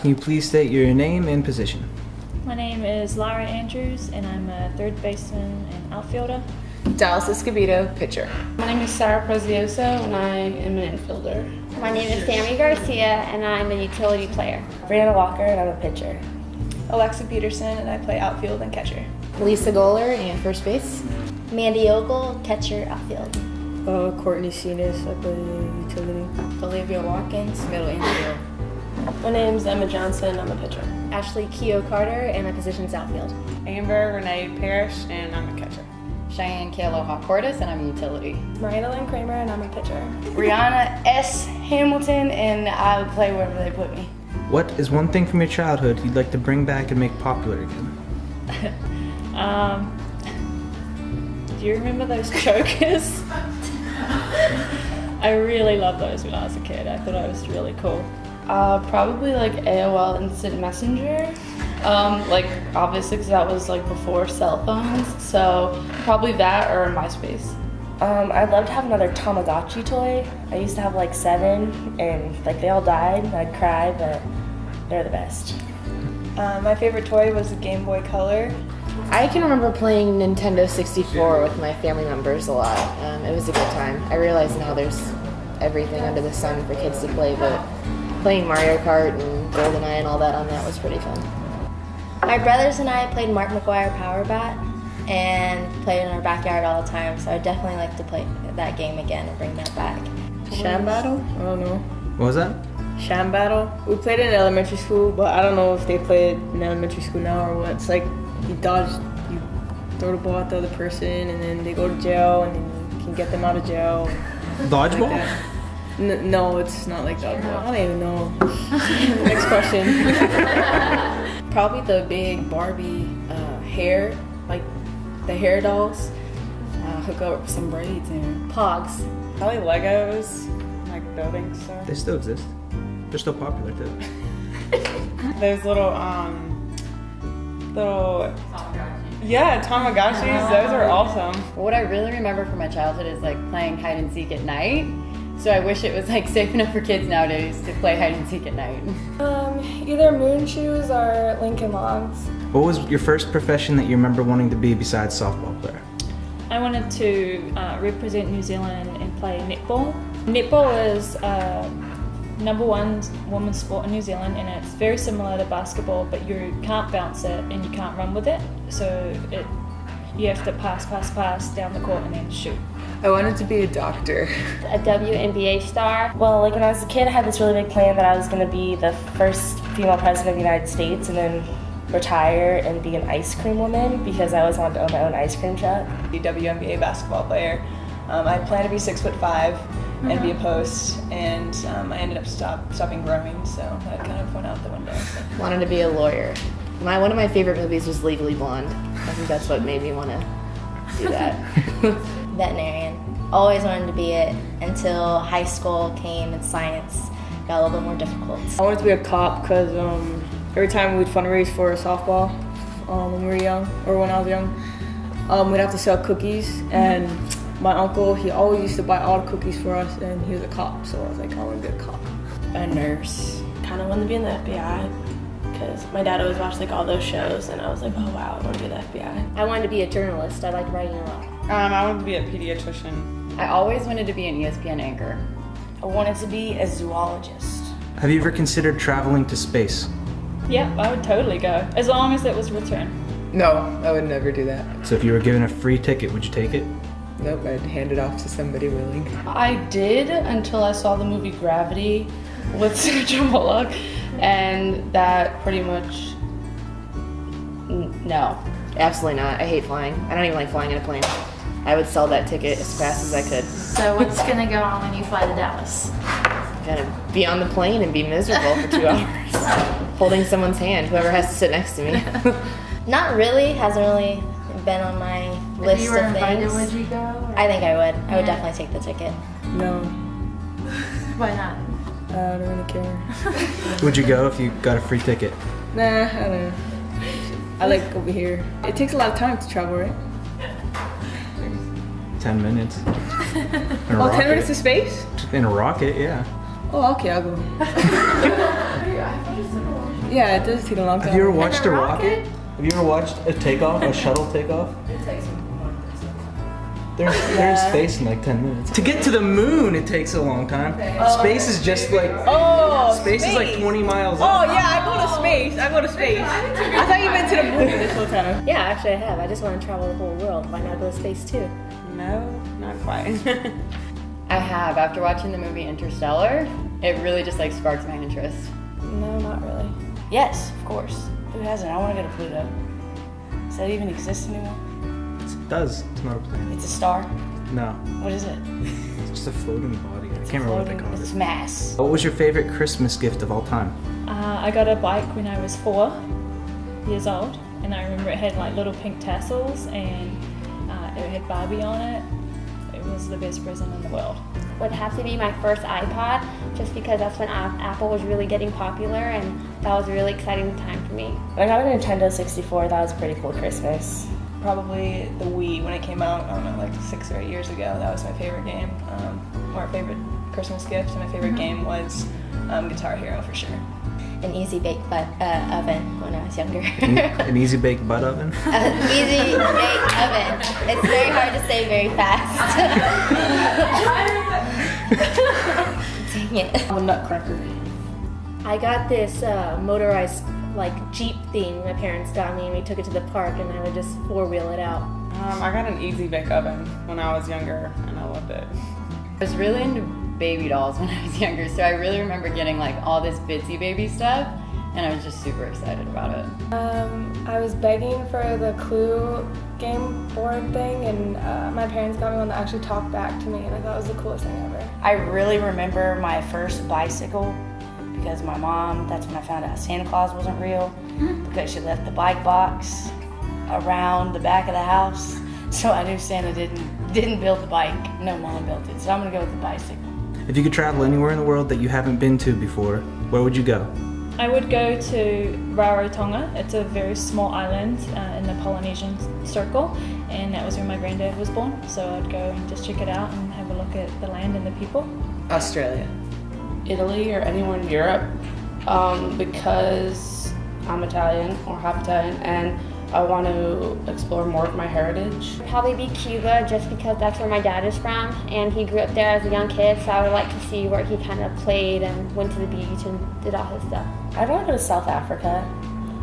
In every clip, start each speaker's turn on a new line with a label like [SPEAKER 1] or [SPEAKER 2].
[SPEAKER 1] Can you please state your name and position?
[SPEAKER 2] My name is Lara Andrews, and I'm a third baseman and outfielder.
[SPEAKER 3] Dallas Escobedo, pitcher.
[SPEAKER 4] My name is Sarah Prezioso, and I am an infielder.
[SPEAKER 5] My name is Sammy Garcia, and I'm a utility player.
[SPEAKER 6] Brianna Walker, and I'm a pitcher.
[SPEAKER 7] Alexa Peterson, and I play outfield and catcher.
[SPEAKER 8] Lisa Goller, and first base.
[SPEAKER 5] Mandy Ogle, catcher, outfield.
[SPEAKER 9] Courtney Cenas, I play utility.
[SPEAKER 10] Olivia Watkins, middle infield.
[SPEAKER 11] My name's Emma Johnson, I'm a pitcher.
[SPEAKER 12] Ashley Keogh Carter, and my position's outfield.
[SPEAKER 13] Amber Renee Parrish, and I'm a catcher.
[SPEAKER 10] Cheyenne Kaloha Cordes, and I'm a utility.
[SPEAKER 14] Miranda Lynn Kramer, and I'm a pitcher.
[SPEAKER 15] Rihanna S. Hamilton, and I play wherever they put me.
[SPEAKER 1] What is one thing from your childhood you'd like to bring back and make popular again?
[SPEAKER 2] Do you remember those chokers? I really loved those when I was a kid. I thought it was really cool.
[SPEAKER 4] Probably like AOL Instant Messenger. Like obviously because that was like before cell phones, so probably that or MySpace.
[SPEAKER 6] I'd love to have another Tamagotchi toy. I used to have like 7, and like they all died, and I'd cry, but they're the best.
[SPEAKER 7] My favorite toy was a Game Boy Color.
[SPEAKER 8] I can remember playing Nintendo 64 with my family members a lot. It was a good time. I realize now there's everything under the sun for kids to play, but playing Mario Kart and GoldenEye and all that on that was pretty fun.
[SPEAKER 5] My brothers and I played Mark McGuire Power Bat and played in our backyard all the time, so I'd definitely like to play that game again and bring that back.
[SPEAKER 9] Sham Battle? I don't know.
[SPEAKER 1] What was that?
[SPEAKER 9] Sham Battle. We played it in elementary school, but I don't know if they play it in elementary school now or what. It's like you throw the ball at the other person, and then they go to jail, and then you can get them out of jail.
[SPEAKER 1] Dodgeball?
[SPEAKER 9] Like no, it's not like dodgeball. I don't even know. Next question.
[SPEAKER 10] Probably the big Barbie hair, like the hair dolls. Hook up some braids and
[SPEAKER 12] Pogs.
[SPEAKER 13] Probably Legos, like building stuff.
[SPEAKER 1] They still exist. They're still popular too.
[SPEAKER 13] Those little Tamagotchis, those are awesome.
[SPEAKER 10] What I really remember from my childhood is like playing hide and seek at night. So I wish it was like safe enough for kids nowadays to play hide and seek at night.
[SPEAKER 14] Either moon shoes or Lincoln Logs.
[SPEAKER 1] What was your first profession that you remember wanting to be besides softball player?
[SPEAKER 2] I wanted to represent New Zealand and play netball. Netball is #1 women's sport in New Zealand, and it's very similar to basketball, but you can't bounce it and you can't run with it. So you have to pass down the court and then shoot.
[SPEAKER 3] I wanted to be a doctor.
[SPEAKER 5] A WNBA star.
[SPEAKER 6] Well, like when I was a kid, I had this really big plan that I was going to be the first female president of the United States, and then retire and be an ice cream woman because I always wanted to own my own ice cream truck.
[SPEAKER 7] Be a WNBA basketball player. I planned to be 6'5" and be a post, and I ended up stopping growing, so that kind of went out the window. So.
[SPEAKER 8] Wanted to be a lawyer. One of my favorite movies was Legally Blonde. I think that's what made me want to do that.
[SPEAKER 5] Veterinarian. Always wanted to be it until high school came and science got a little bit more difficult.
[SPEAKER 9] I wanted to be a cop because every time we'd fundraise for softball when we were young, or when I was young, we'd have to sell cookies, and my uncle, he always used to buy all the cookies for us, and he was a cop, so I was like, I want to be a cop.
[SPEAKER 11] A nurse. Kind of wanted to be in the FBI because my dad always watched like all those shows, and I was like, oh wow, I want to be in the FBI.
[SPEAKER 12] I wanted to be a journalist. I liked writing a lot.
[SPEAKER 13] I wanted to be a pediatrician.
[SPEAKER 10] I always wanted to be an ESPN anchor.
[SPEAKER 6] I wanted to be a zoologist.
[SPEAKER 1] Have you ever considered traveling to space?
[SPEAKER 2] Yeah, I would totally go, as long as it was return.
[SPEAKER 3] No, I would never do that.
[SPEAKER 1] So if you were given a free ticket, would you take it?
[SPEAKER 3] Nope, I'd hand it off to somebody willing.
[SPEAKER 4] I did until I saw the movie Gravity with Sandra Bullock, and that pretty much, no.
[SPEAKER 8] Absolutely not. I hate flying. I don't even like flying in a plane. I would sell that ticket as fast as I could.
[SPEAKER 12] So what's gonna go on when you fly to Dallas?
[SPEAKER 8] I'm gonna be on the plane and be miserable for 2 hours, holding someone's hand, whoever has to sit next to me.
[SPEAKER 5] Not really. Hasn't really been on my list
[SPEAKER 12] If you were
[SPEAKER 5] of
[SPEAKER 12] invited,
[SPEAKER 5] things.
[SPEAKER 12] would you go? Or?
[SPEAKER 5] I think I would. I would definitely take the ticket.
[SPEAKER 9] No,
[SPEAKER 12] Why not?
[SPEAKER 9] I don't really care.
[SPEAKER 1] Would you go if you got a free ticket?
[SPEAKER 9] Nah, I don't know. I like over here. It takes a lot of time to travel, right?
[SPEAKER 1] 10 minutes. In a
[SPEAKER 9] 10
[SPEAKER 1] rocket.
[SPEAKER 9] minutes to space?
[SPEAKER 1] In a rocket, yeah.
[SPEAKER 9] Oh, okay, I'll go. Yeah, it does take a long time.
[SPEAKER 1] Have you ever watched a rocket? Have you ever watched a takeoff, a shuttle takeoff? They're in space in like 10 minutes. To get to the moon, it takes a long time. Space is just like space is like 20 miles.
[SPEAKER 9] Oh yeah, I go to space. I thought you meant to the moon this whole time.
[SPEAKER 12] Yeah, actually I have. I just want to travel the whole world. Why not go to space too?
[SPEAKER 13] No, not quite.
[SPEAKER 16] I have. After watching the movie Interstellar, it really just like sparked my interest.
[SPEAKER 12] No, not really.
[SPEAKER 15] Yes, of course. Who hasn't? I want to go to Pluto. Does that even exist anymore?
[SPEAKER 1] It does. It's not a planet.
[SPEAKER 15] It's a star?
[SPEAKER 1] No.
[SPEAKER 15] What is it?
[SPEAKER 1] It's just a floating body. I can't remember what they call it.
[SPEAKER 15] It's mass.
[SPEAKER 1] What was your favorite Christmas gift of all time?
[SPEAKER 2] I got a bike when I was 4 years old, and I remember it had like little pink tassels, and it had Barbie on it. It was the best present in the world.
[SPEAKER 17] Would have to be my first iPod, just because that's when Apple was really getting popular, and that was a really exciting time for me.
[SPEAKER 6] I got a Nintendo 64. That was a pretty cool Christmas.
[SPEAKER 7] Probably the Wii when it came out, I don't know, like 6 or 8 years ago. That was my favorite game, or favorite Christmas gift, and my favorite game was Guitar Hero for sure.
[SPEAKER 5] An easy bake oven when I was younger.
[SPEAKER 1] An easy bake butt oven?
[SPEAKER 5] Easy bake oven. It's very hard to say very fast. Dang it.
[SPEAKER 9] I'm a nutcracker.
[SPEAKER 12] I got this motorized like Jeep thing my parents got me, and we took it to the park, and I would just four-wheel it out.
[SPEAKER 13] I got an easy bake oven when I was younger, and I loved it.
[SPEAKER 16] I was really into baby dolls when I was younger, so I really remember getting like all this bitsy baby stuff, and I was just super excited about it.
[SPEAKER 14] I was begging for the Clue game board thing, and my parents got me one that actually talked back to me, and I thought it was the coolest thing ever.
[SPEAKER 15] I really remember my first bicycle because my mom, that's when I found out Santa Claus wasn't real, because she left the bike box around the back of the house. So I knew Santa didn't build the bike. No, Mom built it. So I'm gonna go with the bicycle.
[SPEAKER 1] If you could travel anywhere in the world that you haven't been to before, where would you go?
[SPEAKER 2] I would go to Rarotonga. It's a very small island in the Polynesian Circle, and that was where my granddad was born. So I'd go and just check it out and have a look at the land and the people.
[SPEAKER 3] Australia.
[SPEAKER 4] Italy or anywhere in Europe, because I'm Italian or half Italian, and I want to explore more of my heritage.
[SPEAKER 17] Probably be Cuba, just because that's where my dad is from, and he grew up there as a young kid, so I would like to see where he kind of played and went to the beach and did all his stuff.
[SPEAKER 6] I'd want to go to South Africa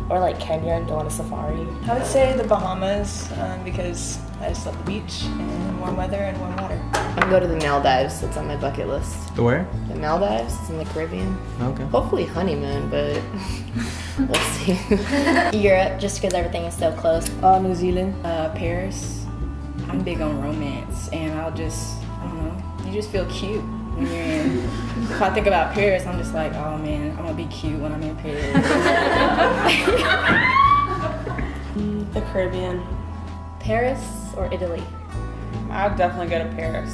[SPEAKER 6] or like Kenya and go on a safari.
[SPEAKER 7] I would say the Bahamas because I just love the beach and warm weather and warm water.
[SPEAKER 8] I'm going to the Maldives. It's on my bucket list.
[SPEAKER 1] The where?
[SPEAKER 8] The Maldives. It's in the Caribbean.
[SPEAKER 1] Okay.
[SPEAKER 8] Hopefully honeymoon, but we'll see.
[SPEAKER 5] Europe, just because everything is so close.
[SPEAKER 9] New Zealand.
[SPEAKER 10] Paris. I'm big on romance, and I don't know, you just feel cute when you're in. If I think about Paris, I'm just like, oh man, I'm gonna be cute when I'm in Paris.
[SPEAKER 11] The Caribbean.
[SPEAKER 12] Paris or Italy?
[SPEAKER 13] I'd definitely go to Paris.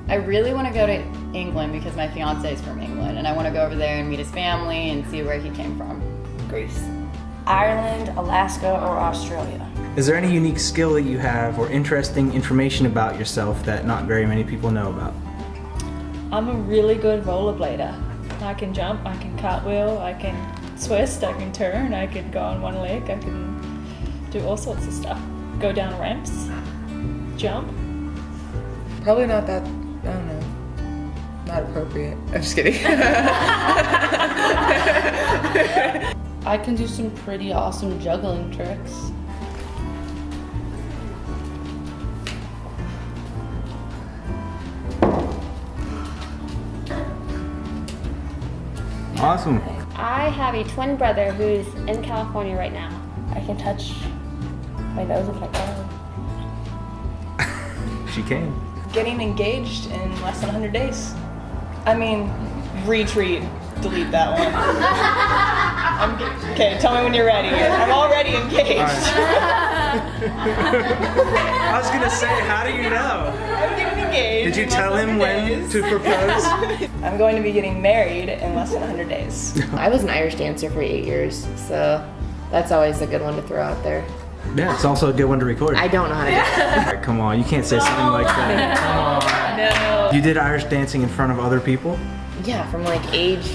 [SPEAKER 16] I really want to go to England because my fiance is from England, and I want to go over there and meet his family and see where he came from.
[SPEAKER 15] Greece. Ireland, Alaska, or Australia.
[SPEAKER 1] Is there any unique skill that you have or interesting information about yourself that not very many people know about?
[SPEAKER 2] I'm a really good rollerblader. I can jump, I can cartwheel, I can twist, I can turn, I can go on one leg, I can do all sorts of stuff. Go down ramps, jump.
[SPEAKER 3] Probably not that, I don't know, not appropriate. I'm just kidding.
[SPEAKER 4] I can do some pretty awesome juggling tricks.
[SPEAKER 1] Awesome.
[SPEAKER 17] I have a twin brother who's in California right now.
[SPEAKER 6] I can touch my nose with my tongue.
[SPEAKER 1] She came.
[SPEAKER 7] Getting engaged in less than 100 days. I mean, retweet, delete that one. Okay, tell me when you're ready. I'm already engaged.
[SPEAKER 1] I was gonna say, how do you know?
[SPEAKER 7] I'm getting engaged.
[SPEAKER 1] Did you tell him when to propose?
[SPEAKER 7] I'm going to be getting married in less than 100 days.
[SPEAKER 8] I was an Irish dancer for 8 years, so that's always a good one to throw out there.
[SPEAKER 1] Yeah, it's also a good one to record.
[SPEAKER 8] I don't know how to do it.
[SPEAKER 1] All right, come on, you can't say something like that. Come on.
[SPEAKER 7] No.
[SPEAKER 1] You did Irish dancing in front of other people?
[SPEAKER 8] Yeah, from like age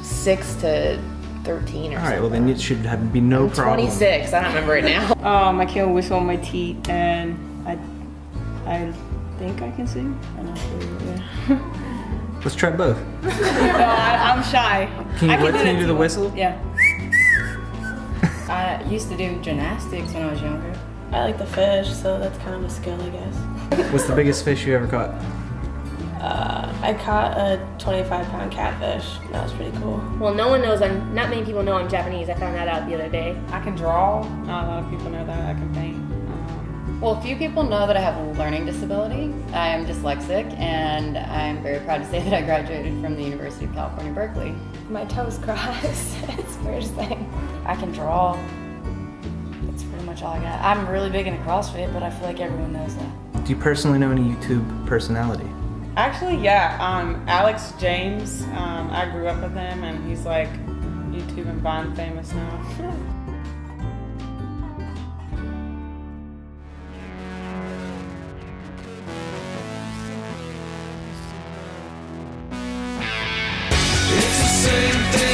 [SPEAKER 8] 6 to 13 or something.
[SPEAKER 1] All right, well then it should be no problem.
[SPEAKER 8] 26. I don't remember it now.
[SPEAKER 9] I can whistle on my teeth, and I think I can sing. I'm not sure. Yeah.
[SPEAKER 1] Let's try both.
[SPEAKER 9] No, I'm shy.
[SPEAKER 1] Can you do the whistle?
[SPEAKER 9] Yeah.
[SPEAKER 10] I used to do gymnastics when I was younger.
[SPEAKER 11] I like to fish, so that's kind of a skill, I guess.
[SPEAKER 1] What's the biggest fish you ever caught?
[SPEAKER 11] I caught a 25-pound catfish. That was pretty cool.
[SPEAKER 12] Well, not many people know I'm Japanese. I found that out the other day.
[SPEAKER 13] I can draw. Not a lot of people know that. I can paint.
[SPEAKER 16] Well, a few people know that I have a learning disability. I am dyslexic, and I'm very proud to say that I graduated from the University of California, Berkeley.
[SPEAKER 14] My toes cross. It's the weirdest thing.
[SPEAKER 15] I can draw. That's pretty much all I got. I'm really big into CrossFit, but I feel like everyone knows that.
[SPEAKER 1] Do you personally know any YouTube personality?
[SPEAKER 13] Actually, yeah. Alex James. I grew up with him, and he's like YouTube and Vine famous now.
[SPEAKER 18] It's the same thing.